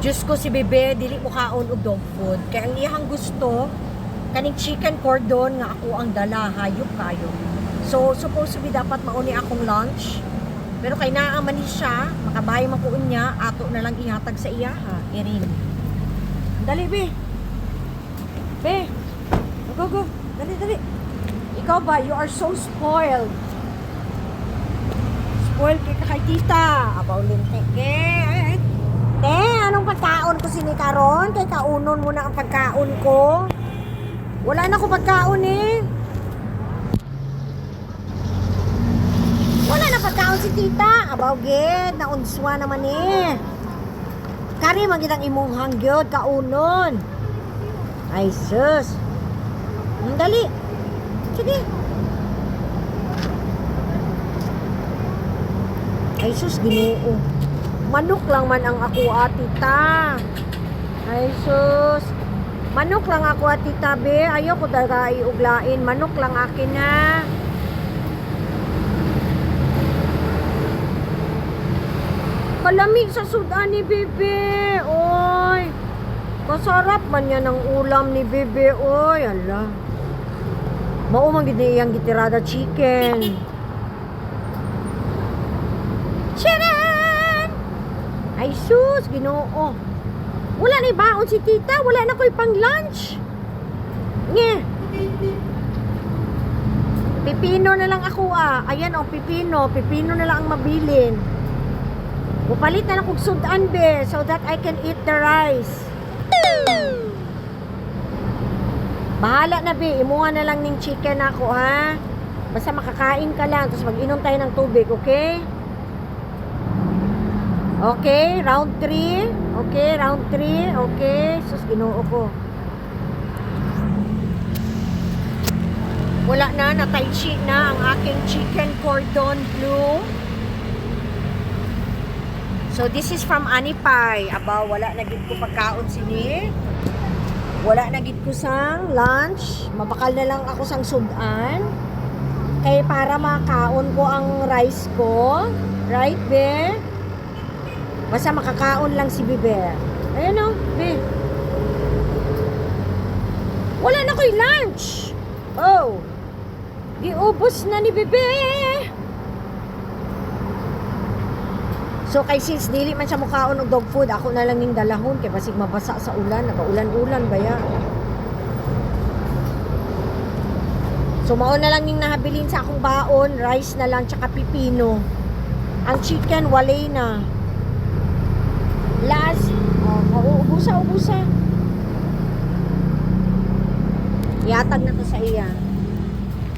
Diyos ko si Bebe, dili mo kaon og dog food. Kaya ang iyang gusto, kaning chicken cordon nga ako ang dala, hayop kayo. So, supposed to be dapat mauni akong lunch. Pero kay naaman ni siya, makabahay man ko niya, ato na lang ihatag sa iya ha, Erin. Dali, Be. Be. Go, go. Dali, dali. Ikaw ba, you are so spoiled. Spoiled kay tita. Abaw lintik. Te, anong pagkaon ko sinikaron? Kay kaunon mo na ang pagkaon ko. Wala na ko pagkaon eh. Wala na pagkaon si tita. Abaw gid, naunswa naman eh. Kari magitang imong hangyod kaunon. Ay sus. Dali. Sige. Ay sus, Ginoo. Manok lang man ang ako tita. Ay sus. Manok lang ako tita be. Ayaw ko talaga iuglain. Manok lang akin ha. Kalami sa sudan ni Bebe. Oy. Kasarap man yan ang ulam ni Bebe. Oy, ala. Maumang gini yung gitirada chicken. Charan! Ay sus, Ginoo. Wala na baon si tita. Wala na ko'y pang lunch. Nye. Pipino na lang ako Ayan pipino. Pipino na lang ang mabilin. Upalit na lang kong sudan be. So that I can eat the rice. Bahala na be. Imuha na lang ng chicken ako ha. Basta makakain ka lang. Tapos mag-inom tayo ng tubig. Okay? Okay, round 3. Okay, round 3. Okay, sus, Ginoo ko. Wala na, nataichi na ang aking chicken cordon bleu. So, this is from Anipay. Aba, wala na gid ko pagkaon sini. Wala na gid ko sang lunch. Mabakal na lang ako sang sudan. Kaya para makaon ko ang rice ko. Right, be? Basta makakaon lang si Bebe. Ayan o, Be. Wala na ko'y lunch. Oh. Giubos na ni Bebe. So, kay since dili man siya mukhaon og dog food, ako na lang ning dalahon. Kaya basig mabasa sa ulan. Nagaulan-ulan ba yan? So, maon na lang ning nahabilin sa akong baon. Rice na lang, tsaka pipino. Ang chicken, walay na. Last, ubusa. Yatag na to sa iya.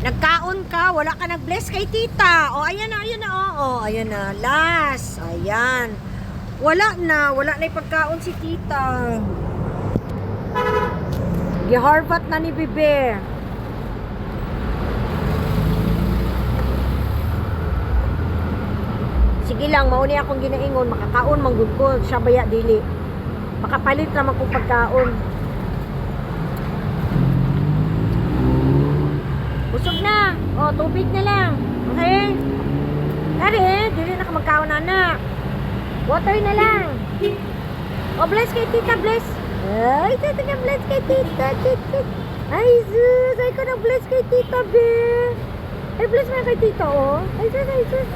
Nagkaon ka, wala ka nag-bless kay tita. Ayan na, ayan na. Last, ayan. Wala na yung pagkaon si tita. Giharbat na ni Bebe. Sige lang, mauni akong ginaingon, makakaon manggod ko, siya baya dili. Makapalit naman kong pagkaon. Busog na. Tubig na lang. Okay? Kari, dili na ka magkaon anak. Water na lang. Bless kay tita, bless. Ay, tita nga bless kay tita. Ay, sus. Ay ko na bless kay tita, be. Ay, bless na kay tita, Ay, sus.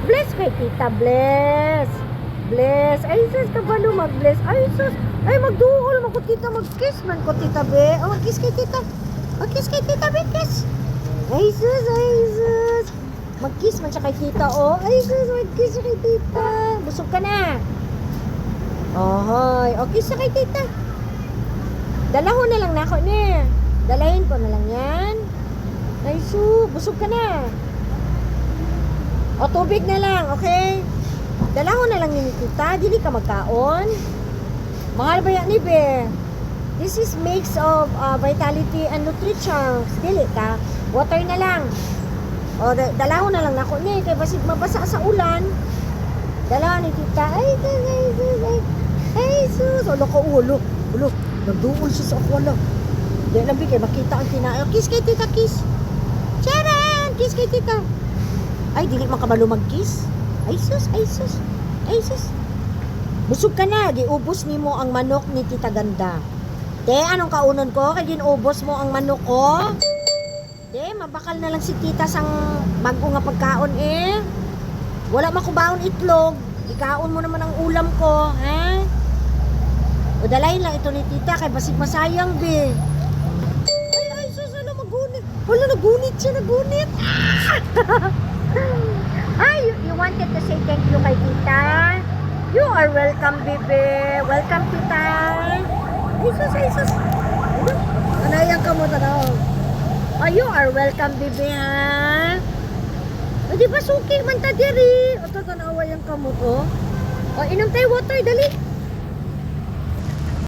Bless kay tita, bless. Bless. Ay, sus, kabalo mag-bless. Ay, sus. Ay, magduol mo ko tita, mag-kiss man ko tita, be. Mag-kiss kay tita. Mag-kiss kay tita, be, kiss. Ay, sus. Mag-kiss man siya kay tita, Ay, sus, mag-kiss siya kay tita. Busog ka na. Hoy. Kiss siya kay tita. Dalahon na lang na ako, ne. Dalahin ko na lang yan. Ay, sus, busog ka na. Tubig na lang, okay? Dalahon na lang ni tita, dili ka magkaon. Mahal ba yan ni Be? This is mix of vitality and nutrition. Dili ka. Water na lang. Dalahon na lang ako ni. Kaya basig mabasa sa ulan. Dalahon ni tita. Ay, sus. Ulo ko, ulo. Nagduol siya sa akwala. Dili lang kay makita ang tinayo. Kiss kay tita, kiss. Charan! Kiss kay tita. Ay, dili makabalo mag-kiss. Ay, sus. Busog ka na, giubos ni mo ang manok ni Tita Ganda. Te, anong kaunon ko? Kaya ginubos mo ang manok ko? Te, mabakal na lang si Tita sang bago nga pagkaon eh. Wala makubaon itlog. Ikaon mo naman ang ulam ko, ha? O dalayin lang ito ni Tita kay basig masayang, be. Ay, sus, ano, magunit. Wala, nagunit siya, nagunit. Ay, you wanted to say thank you kay Tita? You are welcome, bebe. Welcome, Tita. Ay, sus. Anayan ka mo, tanaw. Oh, you are welcome, bebe, ha? O, di ba suki man ta diri? O, tanawayan ka mo to. O, inom tayo water, dali.